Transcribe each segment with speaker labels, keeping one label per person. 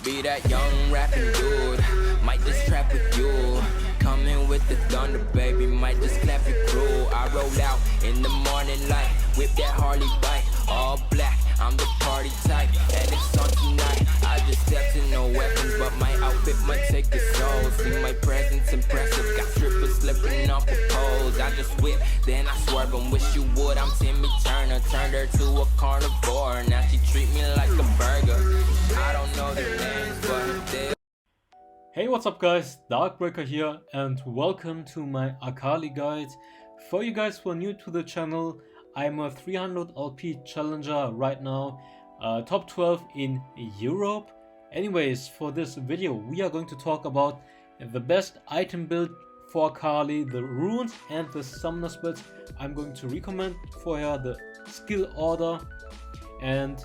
Speaker 1: be that young rapping dude. Might just trap with you. Coming with the thunder, baby. Might just clap your crew. I roll out in the morning light. Whip that Harley bike. All black. I'm the party type. And it's on tonight. I just stepped in no weapons, but my outfit might take your soul. See my presence impressive. Got strippers slipping off the poles. I just whip, then I swerve and wish you would. I'm Timmy Turner. Turned her to a carnivore. Now she treat me like a burger. I don't know their names, but they...
Speaker 2: Hey, what's up guys, Darkbreaker here and welcome to my Akali guide. For you guys who are new to the channel, I'm a 300 LP challenger right now, top 12 in Europe. Anyways, for this video we are going to talk about the best item build for Akali, the runes and the summoner spells I'm going to recommend for her, the skill order, and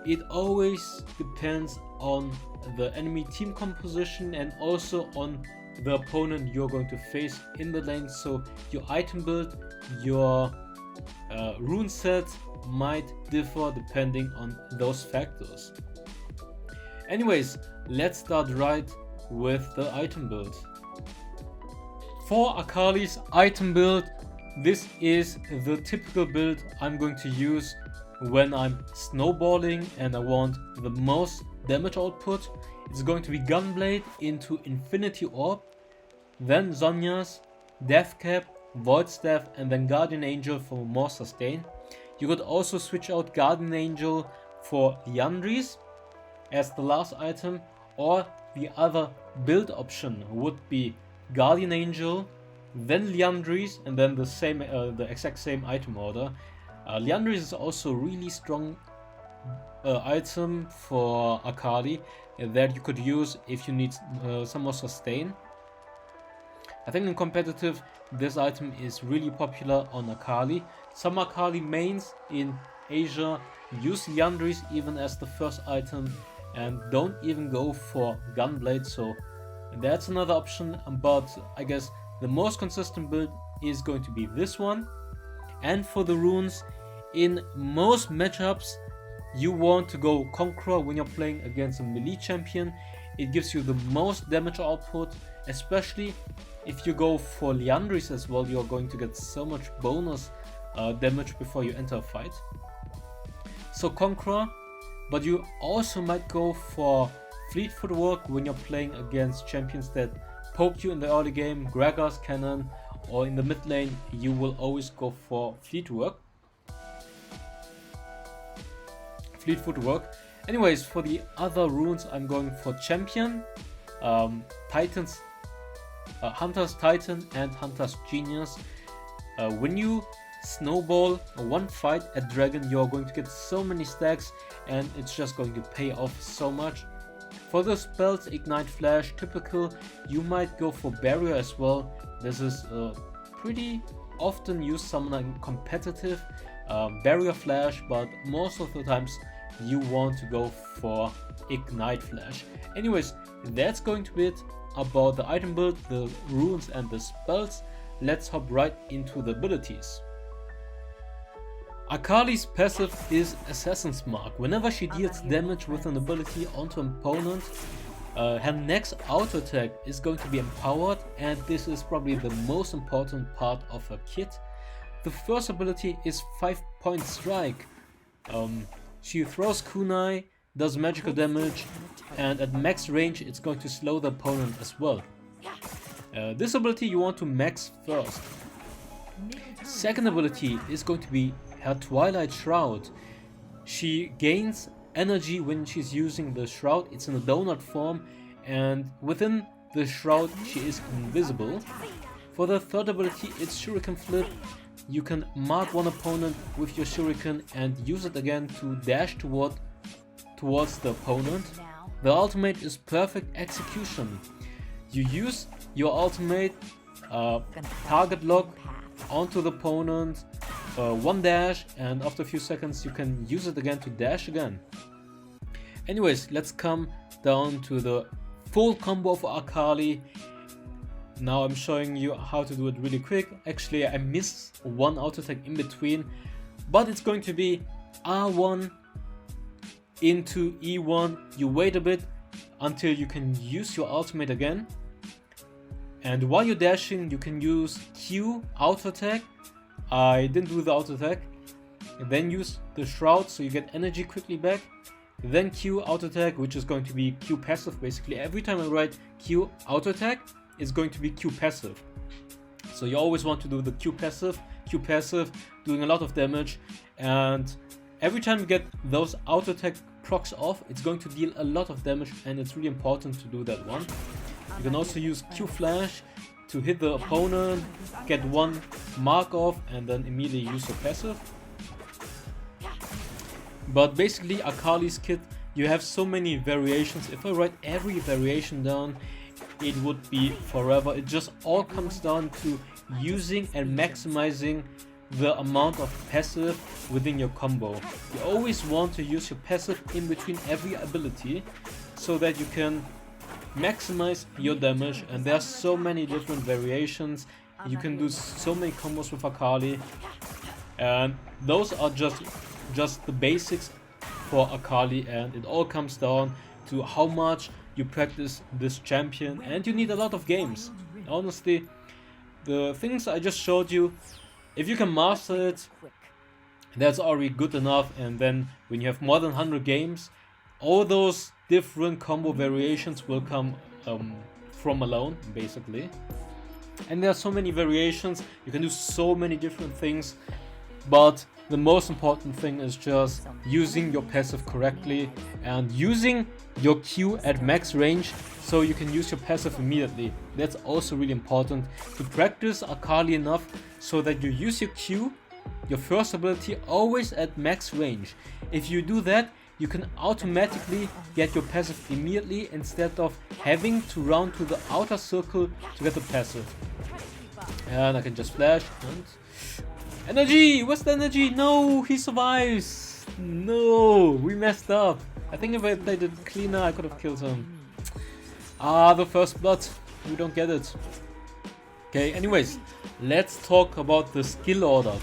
Speaker 2: it always depends on the enemy team composition and also on the opponent you're going to face in the lane. So your item build, your rune set might differ depending on those factors. Anyways, let's start right with the item build. For Akali's item build, this is the typical build I'm going to use when I'm snowballing and I want the most damage output. It's going to be Gunblade into Infinity Orb, then Zhonya's, Death Cap, Void Staff, and then Guardian Angel for more sustain. You could also switch out Guardian Angel for Liandry's as the last item, or the other build option would be Guardian Angel, then Liandry's, and then the exact same item order. Liandry's is also really strong item for Akali that you could use if you need some more sustain. I think in competitive this item is really popular on Akali. Some Akali mains in Asia use Liandry's even as the first item and don't even go for Gunblade, so that's another option, but I guess the most consistent build is going to be this one. And for the runes, in most matchups you want to go Conqueror when you're playing against a melee champion. It gives you the most damage output, especially if you go for Liandry's as well. You're going to get so much bonus damage before you enter a fight. So Conqueror, but you also might go for Fleet Footwork when you're playing against champions that poke you in the early game, Gragas, Cannon, or in the mid lane you will always go for Fleet Footwork. Anyways, for the other runes I'm going for Champion, Hunter's Titan and Hunter's Genius. When you snowball one fight at Dragon, you're going to get so many stacks and it's just going to pay off so much. For the spells, Ignite Flash, typical, you might go for Barrier as well. This is pretty often used summoner in competitive, Barrier Flash, but most of the times you want to go for Ignite Flash. Anyways, that's going to be it about the item build, the runes and the spells. Let's hop right into the abilities. Akali's passive is Assassin's Mark. Whenever she deals damage with an ability onto an opponent, her next auto attack is going to be empowered, and this is probably the most important part of her kit. The first ability is 5-point strike. She throws kunai, does magical damage, and at max range it's going to slow the opponent as well. This ability you want to max first. Second ability is going to be her Twilight Shroud. She gains energy when she's using the shroud. It's in a donut form, and within the shroud she is invisible. For the third ability, it's Shuriken Flip. You can mark one opponent with your Shuriken and use it again to dash towards the opponent. The ultimate is Perfect Execution. You use your ultimate, target lock onto the opponent, one dash, and after a few seconds you can use it again to dash again. Anyways, let's come down to the full combo for Akali. Now I'm showing you how to do it really quick. Actually, I missed one auto attack in between, but it's going to be R1 into E1. You wait a bit, until you can use your ultimate again. And while you're dashing, you can use Q auto attack. I didn't do the auto attack. Then use the shroud so you get energy quickly back. Then Q auto attack, which is going to be Q passive basically. Every time I write Q auto attack, it's going to be Q passive. So you always want to do the Q passive, doing a lot of damage. And every time you get those auto attack procs off, it's going to deal a lot of damage, and it's really important to do that one. You can also use Q flash to hit the opponent, get one mark off, and then immediately use your passive. But basically Akali's kit, you have so many variations. If I write every variation down, it would be forever. It just all comes down to using and maximizing the amount of passive within your combo. You always want to use your passive in between every ability so that you can maximize your damage, and there are so many different variations. You can do so many combos with Akali, and those are just the basics for Akali, and it all comes down to how much you practice this champion, and you need a lot of games. Honestly, the things I just showed you, if you can master it, that's already good enough. And then when you have more than 100 games, all those different combo variations will come from alone, basically. And there are so many variations, you can do so many different things, but the most important thing is just using your passive correctly and using your Q at max range so you can use your passive immediately. That's also really important, to practice Akali enough so that you use your Q, your first ability, always at max range. If you do that, you can automatically get your passive immediately instead of having to run to the outer circle to get the passive. And I can just flash and... Energy! Where's the energy? No! He survives! No! We messed up! I think if I played it cleaner, I could have killed him. Ah, the first blood. We don't get it. Okay, anyways, let's talk about the skill order.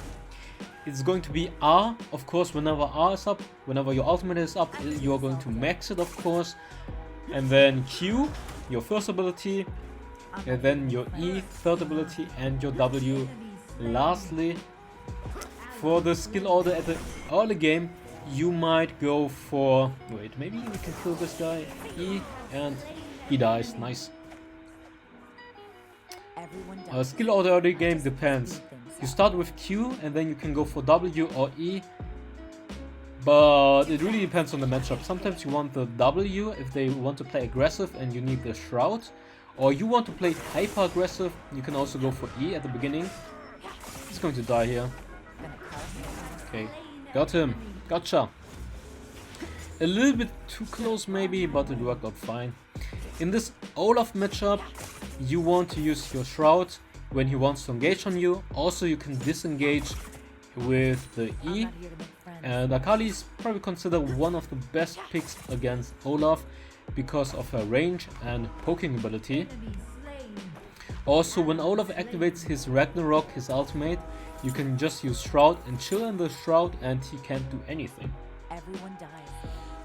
Speaker 2: It's going to be R, of course. Whenever R is up, whenever your ultimate is up, you are going to max it, of course. And then Q, your first ability. And then your E, third ability. And your W, lastly. For the skill order at the early game, you might go for... Wait, maybe we can kill this guy. E, and he dies. Nice. Skill order early game depends. You start with Q and then you can go for W or E, but it really depends on the matchup. Sometimes you want the W if they want to play aggressive and you need the shroud, or you want to play hyper aggressive, you can also go for E at the beginning. He's going to die here. Okay, got him. Gotcha. A little bit too close maybe, but it worked out fine. In this Olaf matchup, you want to use your shroud when he wants to engage on you. Also, you can disengage with the E. And Akali is probably considered one of the best picks against Olaf because of her range and poking ability. Also, when Olaf activates his Ragnarok, his ultimate, you can just use Shroud and chill in the Shroud and he can't do anything.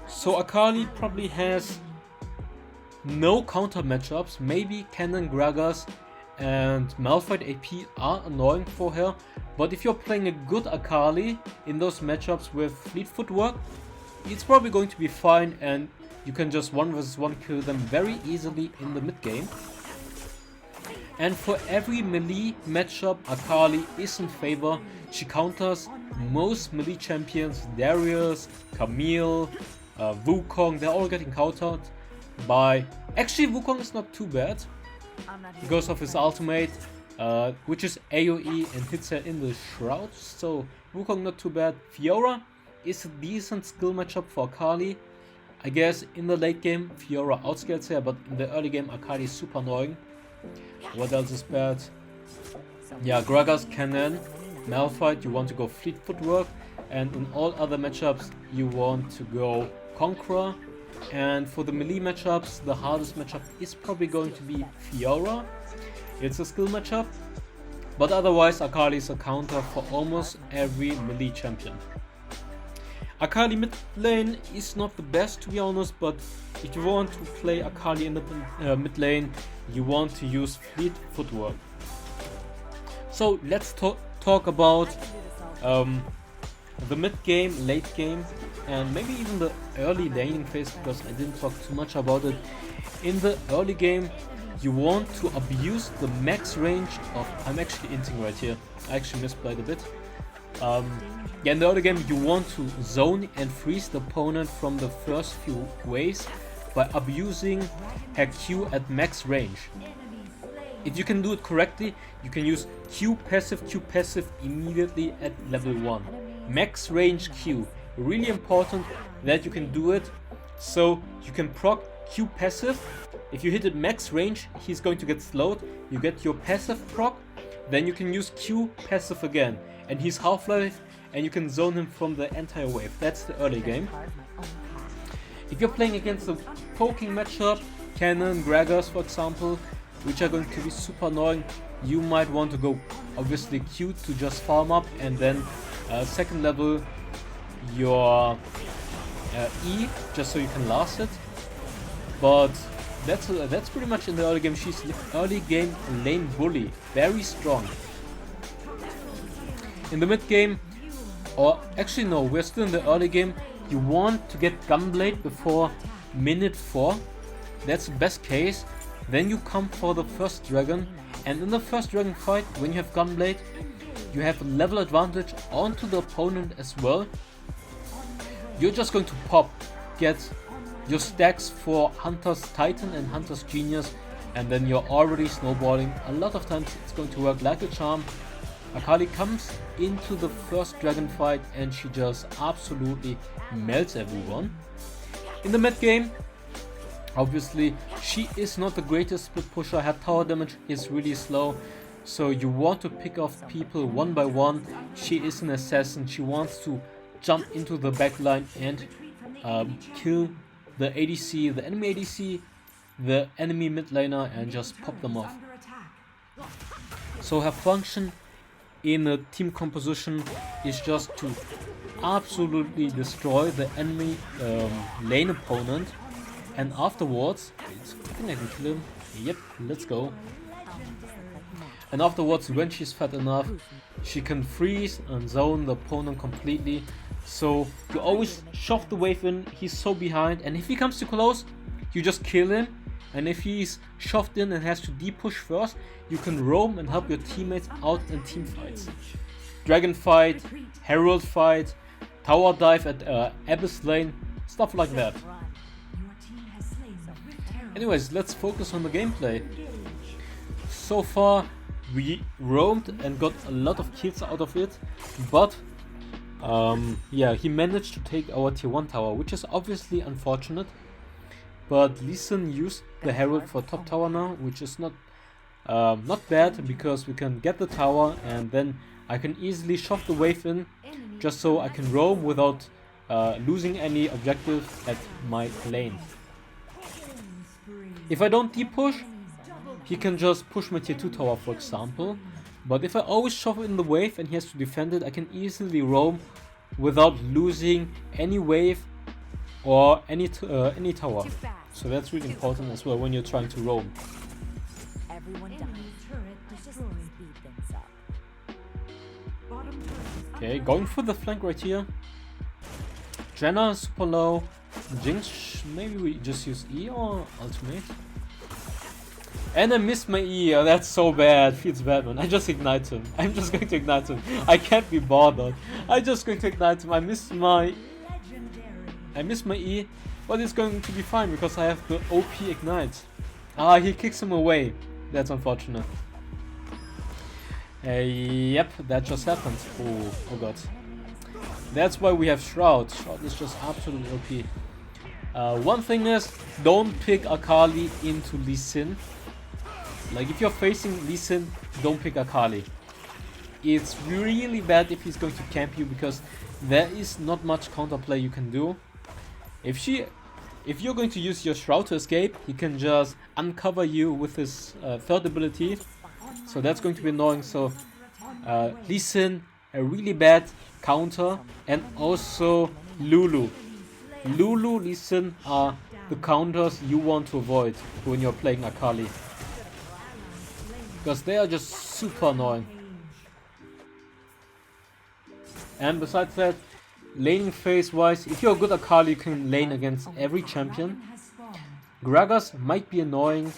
Speaker 2: So Akali probably has no counter matchups. Maybe Cannon, Gragas and Malphite AP are annoying for her, but if you're playing a good Akali in those matchups with fleet footwork, it's probably going to be fine and you can just 1 vs 1 kill them very easily in the mid game. And for every melee matchup, Akali is in favor. She counters most melee champions, Darius, Camille, Wukong. They're all getting countered by... Actually, Wukong is not too bad because of his ultimate, which is AoE and hits her in the shroud. So Wukong not too bad. Fiora is a decent skill matchup for Akali. I guess in the late game Fiora outscales her, but in the early game Akali is super annoying. What else is bad? Yeah, Gragas, Cannon, Malphite, you want to go fleet footwork, and in all other matchups you want to go Conqueror. And for the melee matchups, the hardest matchup is probably going to be Fiora. It's a skill matchup, but otherwise Akali is a counter for almost every melee champion. Akali mid lane is not the best, to be honest, but if you want to play Akali in the mid lane, you want to use fleet footwork. So let's talk about the mid game, late game, and maybe even the early laning phase, because I didn't talk too much about it. In the early game, you want to abuse the max range of... I'm actually inting right here. I actually misplayed a bit. Yeah, in the early game, you want to zone and freeze the opponent from the first few waves by abusing her Q at max range. If you can do it correctly, you can use Q passive immediately at level 1. Max range Q. Really important that you can do it, so you can proc Q passive. If you hit it max range, he's going to get slowed. You get your passive proc, then you can use Q passive again, and he's half-life, and you can zone him from the entire wave. That's the early game. If you're playing against a poking matchup, Cannon, Gragas for example, which are going to be super annoying, you might want to go obviously Q to just farm up, and then second level your E, just so you can last it. But that's pretty much in the early game. She's early game lane bully, very strong. In the mid game, or actually no, we're still in the early game. You want to get Gunblade before minute 4. That's the best case. Then you come for the first dragon, and in the first dragon fight, when you have Gunblade, you have a level advantage onto the opponent as well. You're just going to pop, get your stacks for Hunter's Titan and Hunter's Genius, and then you're already snowballing. A lot of times it's going to work like a charm. Akali comes into the first dragon fight and she just absolutely melts everyone. In the mid game, obviously she is not the greatest split pusher. Her tower damage is really slow, so you want to pick off people one by one. She is an assassin. She wants to jump into the backline and kill the ADC, the enemy ADC, the enemy mid laner, and just pop them off. So her function in a team composition is just to absolutely destroy the enemy lane opponent, and afterwards, I think I can kill him. Yep, let's go. And afterwards, when she's fat enough, she can freeze and zone the opponent completely. So you always shove the wave in. He's so behind, and if he comes too close, you just kill him. And if he's shoved in and has to de-push first, you can roam and help your teammates out in team fights. Dragon fight, Herald fight, tower dive at Abyss lane, stuff like that. Anyways, let's focus on the gameplay. So far, we roamed and got a lot of kills out of it, but yeah, he managed to take our tier 1 tower, which is obviously unfortunate. But Lee Sin used the Herald for top tower now, which is not bad, because we can get the tower and then I can easily shove the wave in, just so I can roam without losing any objective at my lane. If I don't de-push, he can just push my tier 2 tower, for example. But if I always shove in the wave and he has to defend it, I can easily roam without losing any wave or any tower. So that's really important as well when you're trying to roam. Okay, going for the flank right here. Jenna is super low. Jinx, maybe we just use E or ultimate. And I missed my E. Oh, that's so bad. Feels bad, man. I just ignite him. I'm just going to ignite him. I can't be bothered. I'm just going to ignite him. I missed my E, but it's going to be fine because I have the OP ignite. Ah, he kicks him away. That's unfortunate. Yep, that just happened. Oh god. That's why we have Shroud. Shroud is just absolutely OP. One thing is, don't pick Akali into Lee Sin. Like, if you're facing Lee Sin, don't pick Akali. It's really bad if he's going to camp you, because there is not much counterplay you can do. If you're going to use your Shroud to escape, he can just uncover you with his third ability. So that's going to be annoying. So Lee Sin, a really bad counter, and also Lulu. Lulu, Lee Sin are the counters you want to avoid when you're playing Akali. Because they are just super annoying. And besides that, laning phase wise, if you're a good Akali, you can lane against every champion. Gragas might be annoying,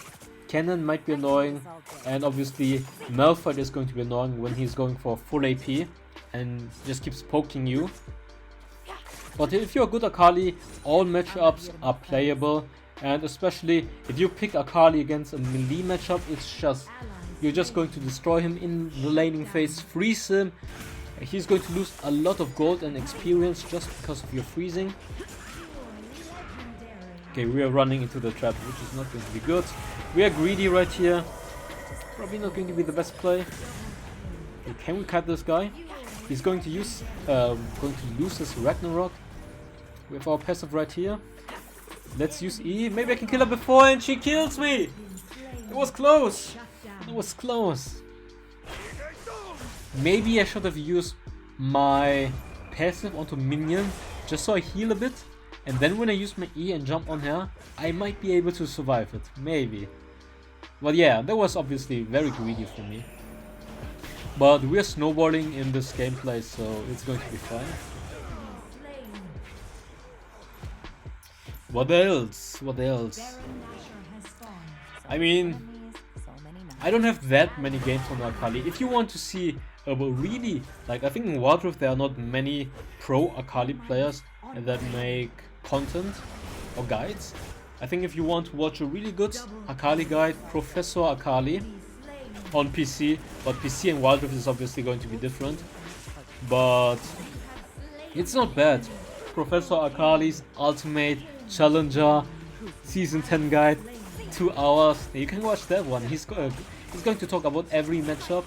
Speaker 2: Cannon might be annoying, and obviously Malphite is going to be annoying when he's going for full AP and just keeps poking you. But if you're a good Akali, all matchups are playable, and especially if you pick Akali against a melee matchup, you're just going to destroy him in the laning phase, freeze him. He's going to lose a lot of gold and experience just because of your freezing. Okay, we are running into the trap, which is not going to be good. We are greedy right here. Probably not going to be the best play. Okay, can we cut this guy? He's going to lose his Ragnarok with our passive right here. Let's use E. Maybe I can kill her before and she kills me. It was close. It was close. Maybe I should have used my passive onto minion just so I heal a bit. And then when I use my E and jump on her, I might be able to survive it. Maybe. But yeah, that was obviously very greedy for me. But we're snowballing in this gameplay, so it's going to be fine. What else? What else? I mean, I don't have that many games on Akali. If you want to see a really, like, I think in Wild Rift there are not many pro Akali players that make content or guides. I think if you want to watch a really good Akali guide, Professor Akali on PC, but PC and Wild Rift is obviously going to be different. But it's not bad. Professor Akali's Ultimate Challenger Season 10 guide, 2 hours. You can watch that one. He's going to talk about every matchup,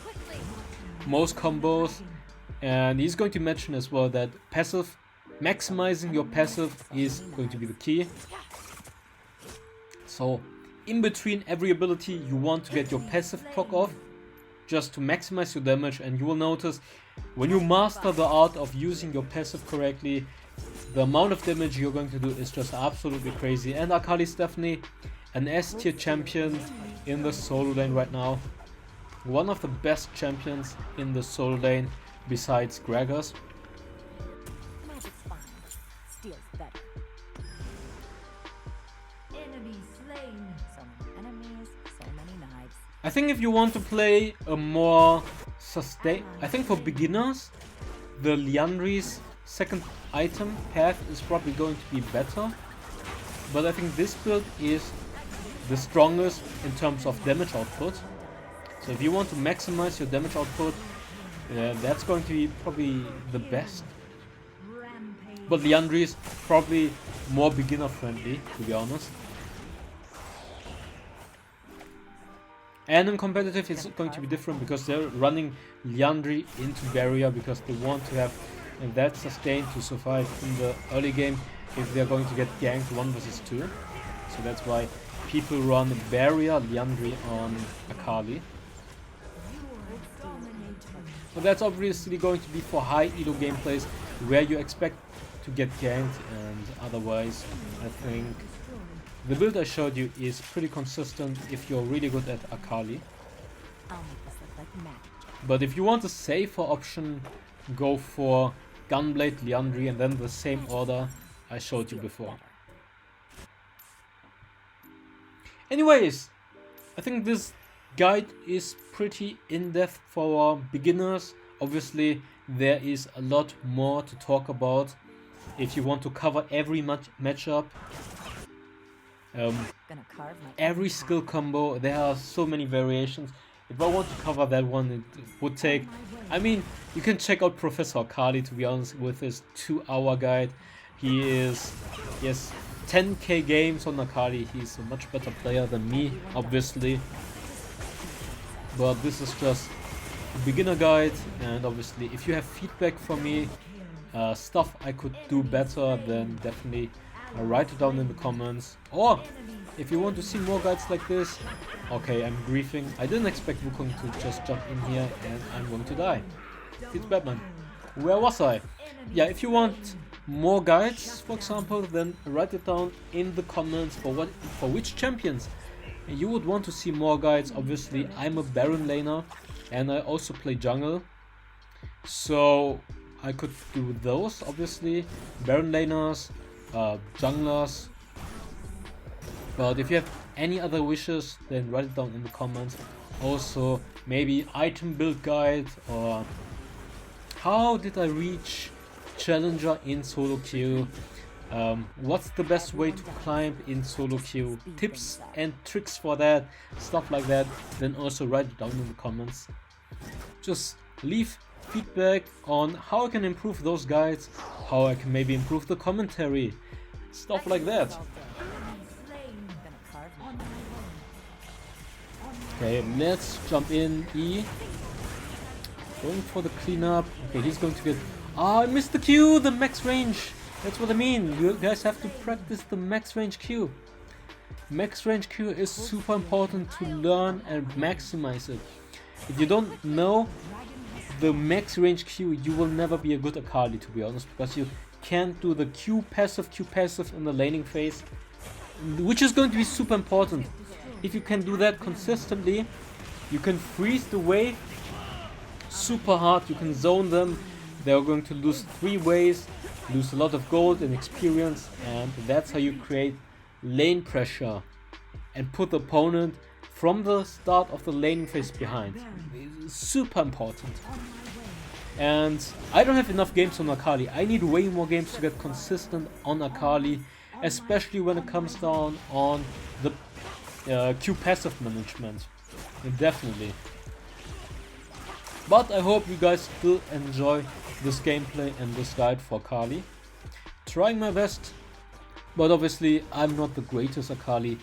Speaker 2: most combos, and he's going to mention as well that maximizing your passive is going to be the key. So in between every ability you want to get your passive proc off just to maximize your damage, and you will notice when you master the art of using your passive correctly, the amount of damage you're going to do is just absolutely crazy. And Akali is definitely an S tier champion in the solo lane right now. One of the best champions in the solo lane besides Gragas. I think if you want to play a more I think for beginners, the Liandry's second item path is probably going to be better. But I think this build is the strongest in terms of damage output. So if you want to maximize your damage output, that's going to be probably the best. But Liandry is probably more beginner friendly, to be honest. And in competitive it's going to be different because they're running Liandry into barrier because they want to have that sustain to survive in the early game if they're going to get ganked 1 versus 2. So that's why people run barrier Liandry on Akali. But that's obviously going to be for high elo gameplays where you expect to get ganked, and otherwise I think the build I showed you is pretty consistent if you're really good at Akali. But if you want a safer option, go for Gunblade, Liandry, and then the same order I showed you before. Anyways, I think this guide is pretty in-depth for beginners. Obviously there is a lot more to talk about if you want to cover every matchup. Every skill combo, there are so many variations. If I want to cover that one, it would take, I mean, you can check out Professor Akali, to be honest, with his 2-hour guide. He has 10k games on Akali. He's a much better player than me, obviously. But this is just a beginner guide, and obviously if you have feedback for me, stuff I could do better, then definitely write it down in the comments. Or if you want to see more guides like this, okay, I'm griefing. I didn't expect Wukong to just jump in here and I'm going to die. It's Batman. Where was I? Yeah, if you want more guides, for example, then write it down in the comments for which champions you would want to see more guides. Obviously, I'm a Baron laner and I also play jungle, so I could do those. Obviously, Baron laners, junglers. But if you have any other wishes, then write it down in the comments. Also, maybe item build guide, or how did I reach Challenger in solo queue? What's the best way to climb in solo queue? Tips and tricks for that, stuff like that. Then also write it down in the comments. Just leave feedback on how I can improve those guides, how I can maybe improve the commentary, stuff like that. Okay, let's jump in. E. Going for the cleanup. Okay, he's going to get... Ah, I missed the Q! The max range! That's what I mean. You guys have to practice the max range Q. Max range Q is super important to learn and maximize it. If you don't know the max range Q, you will never be a good Akali, to be honest, because you can't do the Q passive in the laning phase, which is going to be super important. If you can do that consistently, you can freeze the wave super hard, you can zone them, they're going to lose 3 waves, lose a lot of gold and experience, and that's how you create lane pressure and put the opponent from the start of the laning phase behind. It's super important. And I don't have enough games on Akali. I need way more games to get consistent on Akali, especially when it comes down on the Q passive management. Definitely. But I hope you guys still enjoy this gameplay and this guide for Akali. Trying my best, but obviously I'm not the greatest Akali.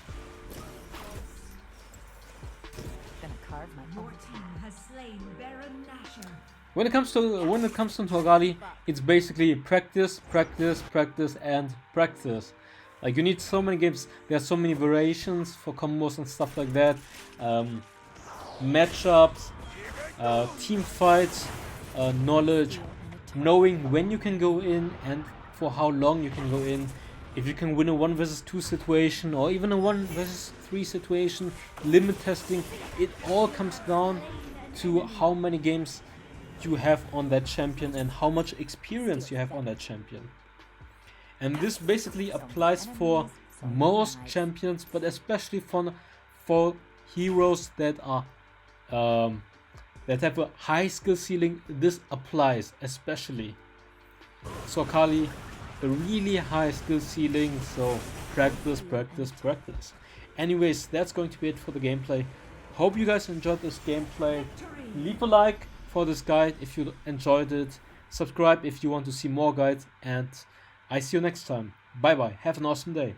Speaker 2: When it comes to Akali, it's basically practice, practice, practice, and practice. Like, you need so many games, there are so many variations for combos and stuff like that. Matchups, team fights, knowledge, knowing when you can go in and for how long you can go in. If you can win a 1 vs 2 situation or even a 1 vs 3 situation, limit testing, it all comes down to how many games you have on that champion and how much experience you have on that champion. And this basically applies for most champions, but especially for heroes that are that have a high skill ceiling. This applies especially. So Akali, a really high skill ceiling, so practice, practice, practice. Anyways, that's going to be it for the gameplay. Hope you guys enjoyed this gameplay. Leave a like for this guide if you enjoyed it. Subscribe if you want to see more guides, and I see you next time. Bye bye. Have an awesome day.